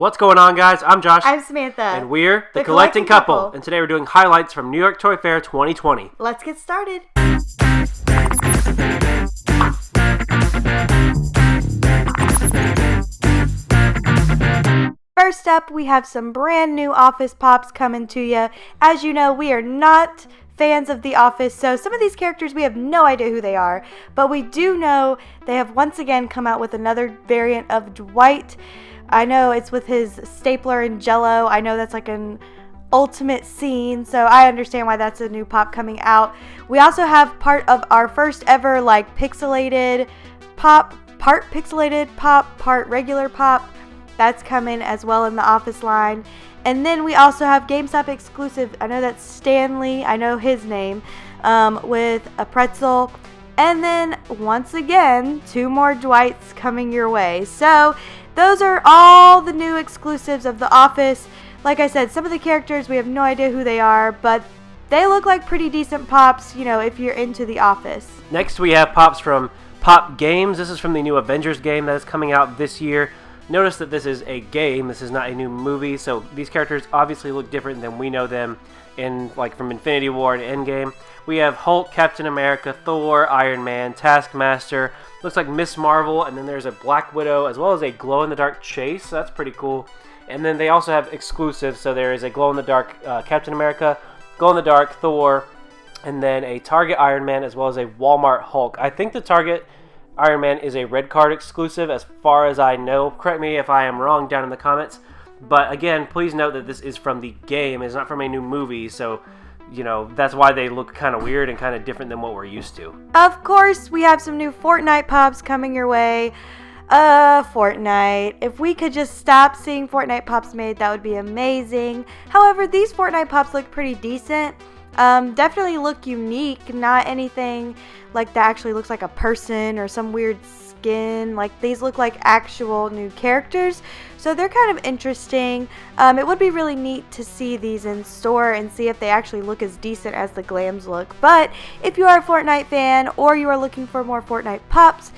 What's going on, guys? I'm Josh. I'm Samantha. And we're the Collecting Couple. And today we're doing highlights from New York Toy Fair 2020. Let's get started. First up, we have some brand new Office Pops coming to you. As you know, we are not fans of The Office, so some of these characters we have no idea who they are, but we do know they have once again come out with another variant of Dwight. I know it's with his stapler and Jell-O. I know that's like an ultimate scene, so I understand why that's a new pop coming out. We also have part of our first ever like pixelated pop, part pixelated pop, part regular pop. That's coming as well in the Office line. And then we also have GameStop exclusive. I know that's Stanley. I know his name, with a pretzel. And then once again, 2 more Dwights coming your way. So those are all the new exclusives of The Office. Like I said, some of the characters, we have no idea who they are, but they look like pretty decent pops, you know, if you're into The Office. Next, we have pops from Pop Games. This is from the new Avengers game that is coming out this year. Notice that this is a game. This is not a new movie, so these characters obviously look different than we know them in, like, from Infinity War and Endgame. We have Hulk, Captain America, Thor, Iron Man, Taskmaster. Looks like Miss Marvel, and then there's a Black Widow, as well as a glow-in-the-dark Chase. So that's pretty cool. And then they also have exclusives, so there is a glow-in-the-dark Captain America, glow-in-the-dark Thor, and then a Target Iron Man, as well as a Walmart Hulk. I think the Target Iron Man is a red card exclusive, as far as I know. Correct me if I am wrong down in the comments. But again, please note that this is from the game. It's not from a new movie, so you know, that's why they look kind of weird and kind of different than what we're used to. Of course, we have some new Fortnite pops coming your way. Fortnite. If we could just stop seeing Fortnite pops made, that would be amazing. However, these Fortnite pops look pretty decent. Definitely look unique, not anything like that actually looks like a person or some weird skin. Like, these look like actual new characters, so they're kind of interesting. It would be really neat to see these in store and see if they actually look as decent as the glams look. But if you are a Fortnite fan or you are looking for more Fortnite pops,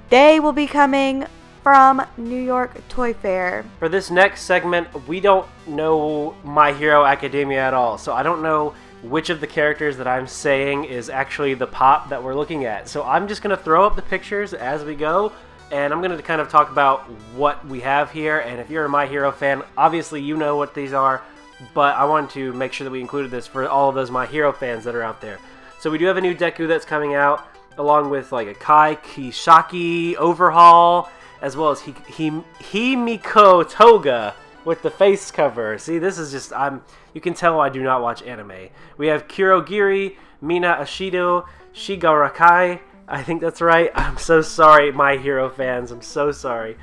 they will be coming from New York Toy Fair. For this next segment, we don't know My Hero Academia at all, so I don't know which of the characters that I'm saying is actually the pop that we're looking at. So I'm just going to throw up the pictures as we go, and I'm going to kind of talk about what we have here. And if you're a My Hero fan, obviously you know what these are, but I wanted to make sure that we included this for all of those My Hero fans that are out there. So we do have a new Deku that's coming out, along with like a Kai Kisaki overhaul, as well as Himiko Toga with the face cover. See, this is just, you can tell I do not watch anime. We have Kurogiri, Mina Ashido, Shigarakai. I think that's right. I'm so sorry, My Hero fans. I'm so sorry.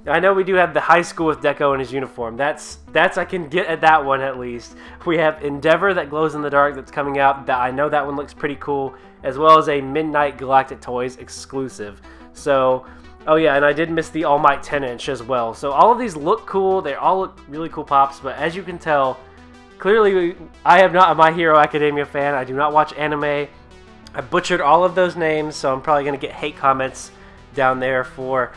I know we do have the high school with Deco in his uniform. That's I can get at that one at least. We have Endeavor that glows in the dark that's coming out. That I know that one looks pretty cool, as well as a Midnight Galactic Toys exclusive. So, oh yeah, and I did miss the All Might 10-inch as well. So all of these look cool. They all look really cool pops, but as you can tell, clearly I am not a My Hero Academia fan. I do not watch anime. I butchered all of those names, so I'm probably going to get hate comments down there for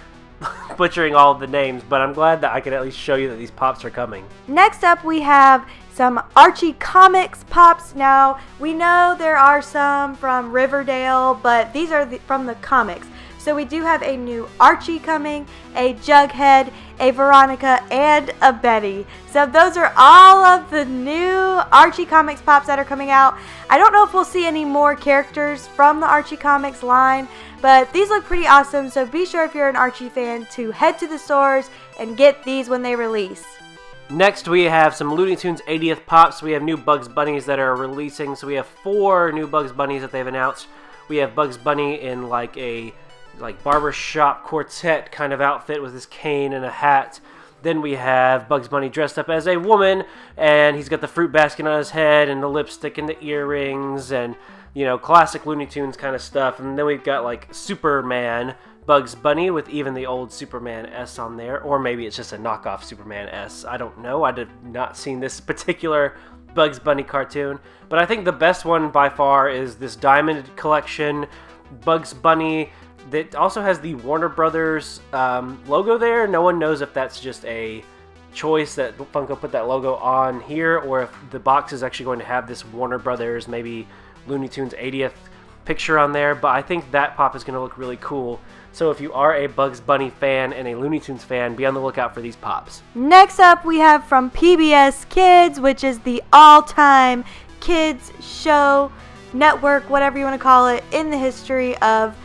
butchering all of the names, but I'm glad that I could at least show you that these pops are coming. Next up, we have some Archie Comics pops. Now, we know there are some from Riverdale, but these are from the comics. So we do have a new Archie coming, a Jughead, a Veronica, and a Betty. So those are all of the new Archie Comics pops that are coming out. I don't know if we'll see any more characters from the Archie Comics line, but these look pretty awesome. So be sure, if you're an Archie fan, to head to the stores and get these when they release. Next, we have some Looney Tunes 80th pops. We have new Bugs Bunnies that are releasing. So we have 4 new Bugs Bunnies that they've announced. We have Bugs Bunny in like a barbershop quartet kind of outfit with his cane and a hat. Then we have Bugs Bunny dressed up as a woman, and he's got the fruit basket on his head and the lipstick and the earrings and, you know, classic Looney Tunes kind of stuff. And then we've got like Superman Bugs Bunny with even the old Superman S on there, or maybe it's just a knockoff Superman S. I don't know. I have not seen this particular Bugs Bunny cartoon, but I think the best one by far is this Diamond Collection Bugs Bunny that also has the Warner Brothers logo there. No one knows if that's just a choice that Funko put that logo on here, or if the box is actually going to have this Warner Brothers, maybe Looney Tunes 80th picture on there, but I think that pop is going to look really cool. So if you are a Bugs Bunny fan and a Looney Tunes fan, be on the lookout for these pops. Next up, we have from PBS Kids, which is the all-time kids show network, whatever you want to call it, in the history of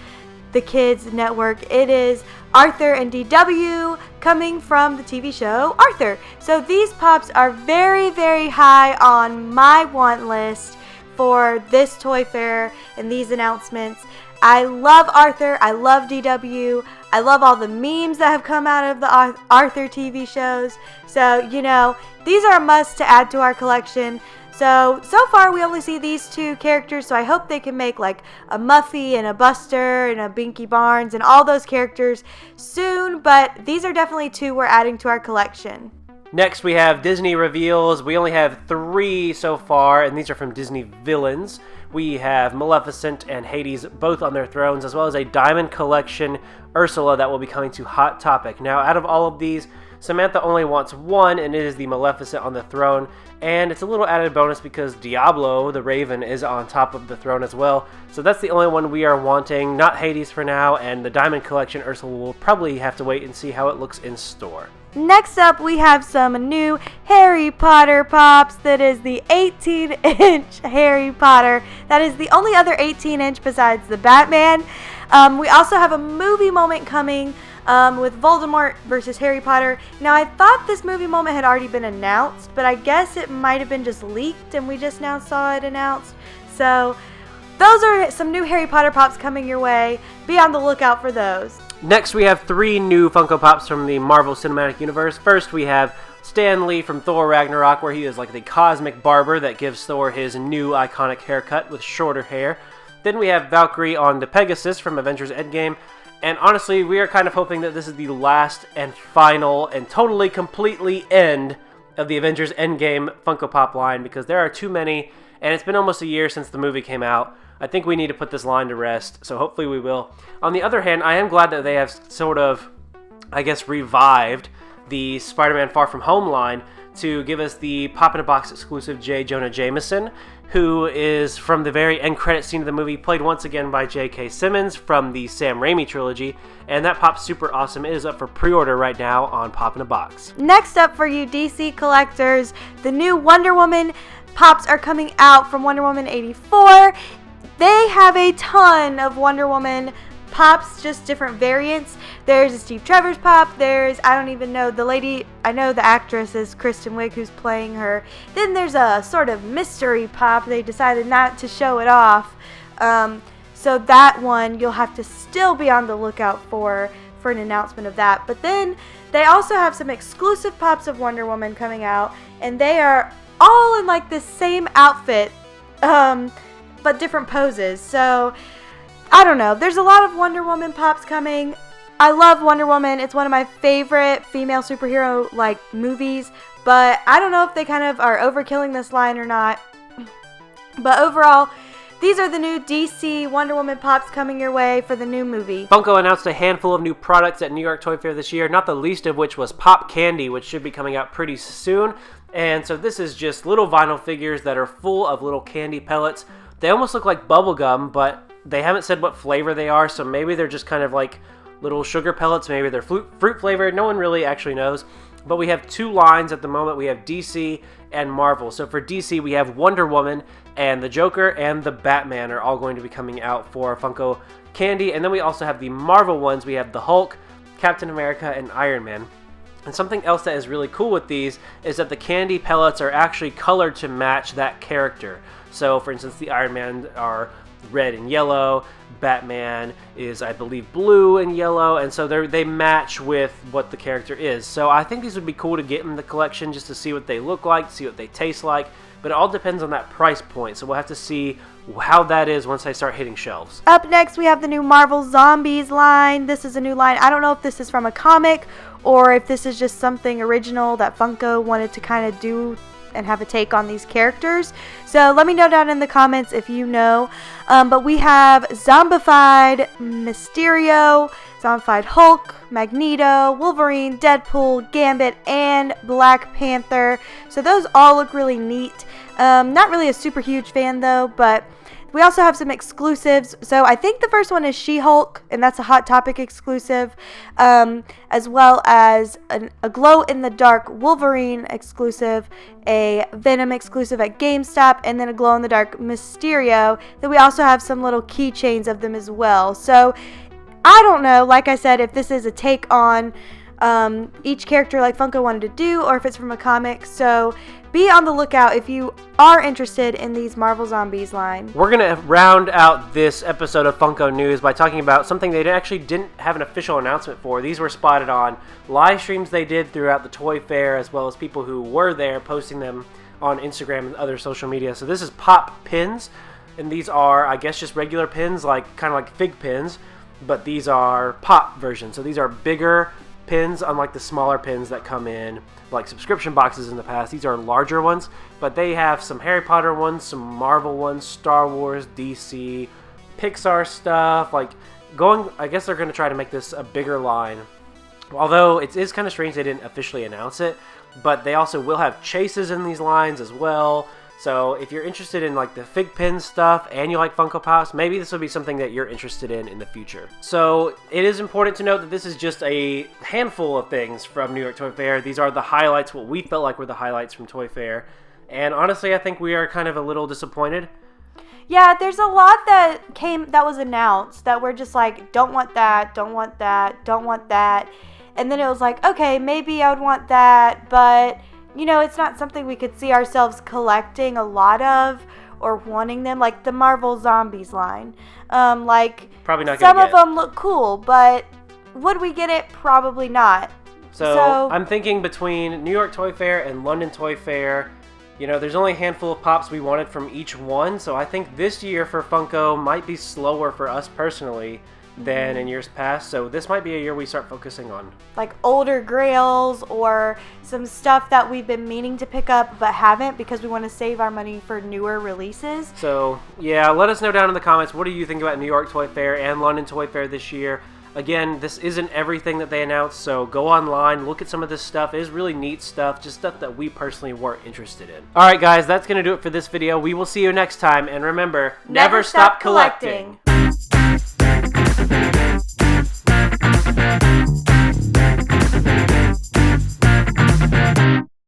the kids network. It is Arthur and DW coming from the TV show Arthur. So these pops are very, very high on my want list for this toy fair and these announcements. I love Arthur. I love DW. I love all the memes that have come out of the Arthur TV shows. So, you know, these are a must to add to our collection. So far we only see these two characters, so I hope they can make like a Muffy and a Buster and a Binky Barnes and all those characters soon, but these are definitely two we're adding to our collection. Next, we have Disney reveals. We only have 3 so far, and these are from Disney villains. We have Maleficent and Hades both on their thrones, as well as a Diamond Collection Ursula that will be coming to Hot Topic. Now, out of all of these, Samantha only wants one, and it is the Maleficent on the throne. And it's a little added bonus because Diablo, the Raven, is on top of the throne as well. So that's the only one we are wanting, not Hades for now, and the Diamond Collection Ursula will probably have to wait and see how it looks in store. Next up, we have some new Harry Potter pops. That is the 18-inch Harry Potter. That is the only other 18-inch besides the Batman. We also have a movie moment coming with Voldemort versus Harry Potter. Now, I thought this movie moment had already been announced, but I guess it might have been just leaked and we just now saw it announced. So, those are some new Harry Potter pops coming your way. Be on the lookout for those. Next, we have 3 new Funko Pops from the Marvel Cinematic Universe. First, we have Stan Lee from Thor Ragnarok, where he is like the cosmic barber that gives Thor his new iconic haircut with shorter hair. Then we have Valkyrie on the Pegasus from Avengers Endgame. And honestly, we are kind of hoping that this is the last and final and totally, completely end of the Avengers Endgame Funko Pop line, because there are too many, and it's been almost a year since the movie came out. I think we need to put this line to rest, so hopefully we will. On the other hand, I am glad that they have sort of, I guess, revived the Spider-Man Far From Home line to give us the Pop-in-a-Box exclusive J. Jonah Jameson, who is from the very end credit scene of the movie, played once again by J.K. Simmons from the Sam Raimi trilogy, and that pop's super awesome. It is up for pre-order right now on Pop-in-a-Box. Next up for you DC collectors, the new Wonder Woman pops are coming out from Wonder Woman 84. They have a ton of Wonder Woman pops, just different variants. There's a Steve Trevor's pop. There's, I don't even know, the lady, I know the actress is Kristen Wiig who's playing her. Then there's a sort of mystery pop. They decided not to show it off. So that one you'll have to still be on the lookout for an announcement of that. But then they also have some exclusive pops of Wonder Woman coming out, and they are all in like the same outfit, but different poses. So I don't know. There's a lot of Wonder Woman pops coming. I love Wonder Woman. It's one of my favorite female superhero like movies, but I don't know if they kind of are overkilling this line or not. But overall, these are the new DC Wonder Woman pops coming your way for the new movie. Funko announced a handful of new products at New York Toy Fair this year, not the least of which was Pop Candy, which should be coming out pretty soon. And so this is just little vinyl figures that are full of little candy pellets. They almost look like bubblegum, but they haven't said what flavor they are, so maybe they're just kind of like little sugar pellets, maybe they're fruit flavored. No one really actually knows. But we have 2 lines at the moment. We have DC and Marvel. So for DC, we have Wonder Woman, and the Joker and the Batman are all going to be coming out for Funko Candy. And then we also have the Marvel ones. We have the Hulk, Captain America, and Iron Man. And something else that is really cool with these is that the candy pellets are actually colored to match that character. So for instance, the Iron Man are red and yellow, Batman is, I believe, blue and yellow, and so they match with what the character is. So I think these would be cool to get in the collection just to see what they look like, see what they taste like, but it all depends on that price point, so we'll have to see how that is once they start hitting shelves. Up next, we have the new Marvel Zombies line. This is a new line. I don't know if this is from a comic or if this is just something original that Funko wanted to kind of do and have a take on these characters. So let me know down in the comments if you know. But we have Zombified Mysterio, zombified Hulk, Magneto, Wolverine, Deadpool, Gambit, and Black Panther. So those all look really neat. Not really a super huge fan though, but we also have some exclusives. So I think the first one is She-Hulk, and that's a Hot Topic exclusive, as well as a glow-in-the-dark Wolverine exclusive, a Venom exclusive at GameStop, and then a glow-in-the-dark Mysterio. Then we also have some little keychains of them as well. So I don't know, like I said, if this is a take on each character like Funko wanted to do, or if it's from a comic. So be on the lookout if you are interested in these Marvel Zombies line. We're going to round out this episode of Funko News by talking about something they actually didn't have an official announcement for. These were spotted on live streams they did throughout the Toy Fair, as well as people who were there posting them on Instagram and other social media. So this is Pop Pins, and these are, I guess, just regular pins, kind of like fig pins, but these are Pop versions. So these are bigger pins, unlike the smaller pins that come in like subscription boxes in the past. These are larger ones, but they have some Harry Potter ones, some Marvel ones, Star Wars, DC, Pixar stuff. I guess they're going to try to make this a bigger line. Although it is kind of strange they didn't officially announce it, but they also will have chases in these lines as well. So if you're interested in the fig pin stuff and you like Funko Pops, maybe this will be something that you're interested in the future. So it is important to note that this is just a handful of things from New York Toy Fair. These are the highlights, what we felt like were the highlights from Toy Fair. And honestly, I think we are kind of a little disappointed. Yeah, there's a lot that was announced that we're just like, don't want that, don't want that, don't want that. And then it was like, okay, maybe I would want that, but it's not something we could see ourselves collecting a lot of or wanting them, like the Marvel Zombies line. Probably not. Some of them look cool, but would we get it? Probably not. So I'm thinking between New York Toy Fair and London Toy Fair, there's only a handful of pops we wanted from each one. So I think this year for Funko might be slower for us personally than in years past, so this might be a year we start focusing on older grails or some stuff that we've been meaning to pick up but haven't because we want to save our money for newer releases. So yeah, let us know down in the comments, what do you think about New York Toy Fair and London Toy Fair this year? Again, this isn't everything that they announced, so go online, look at some of this stuff. It is really neat stuff, just stuff that we personally weren't interested in. Alright guys, that's going to do it for this video. We will see you next time, and remember, never stop collecting.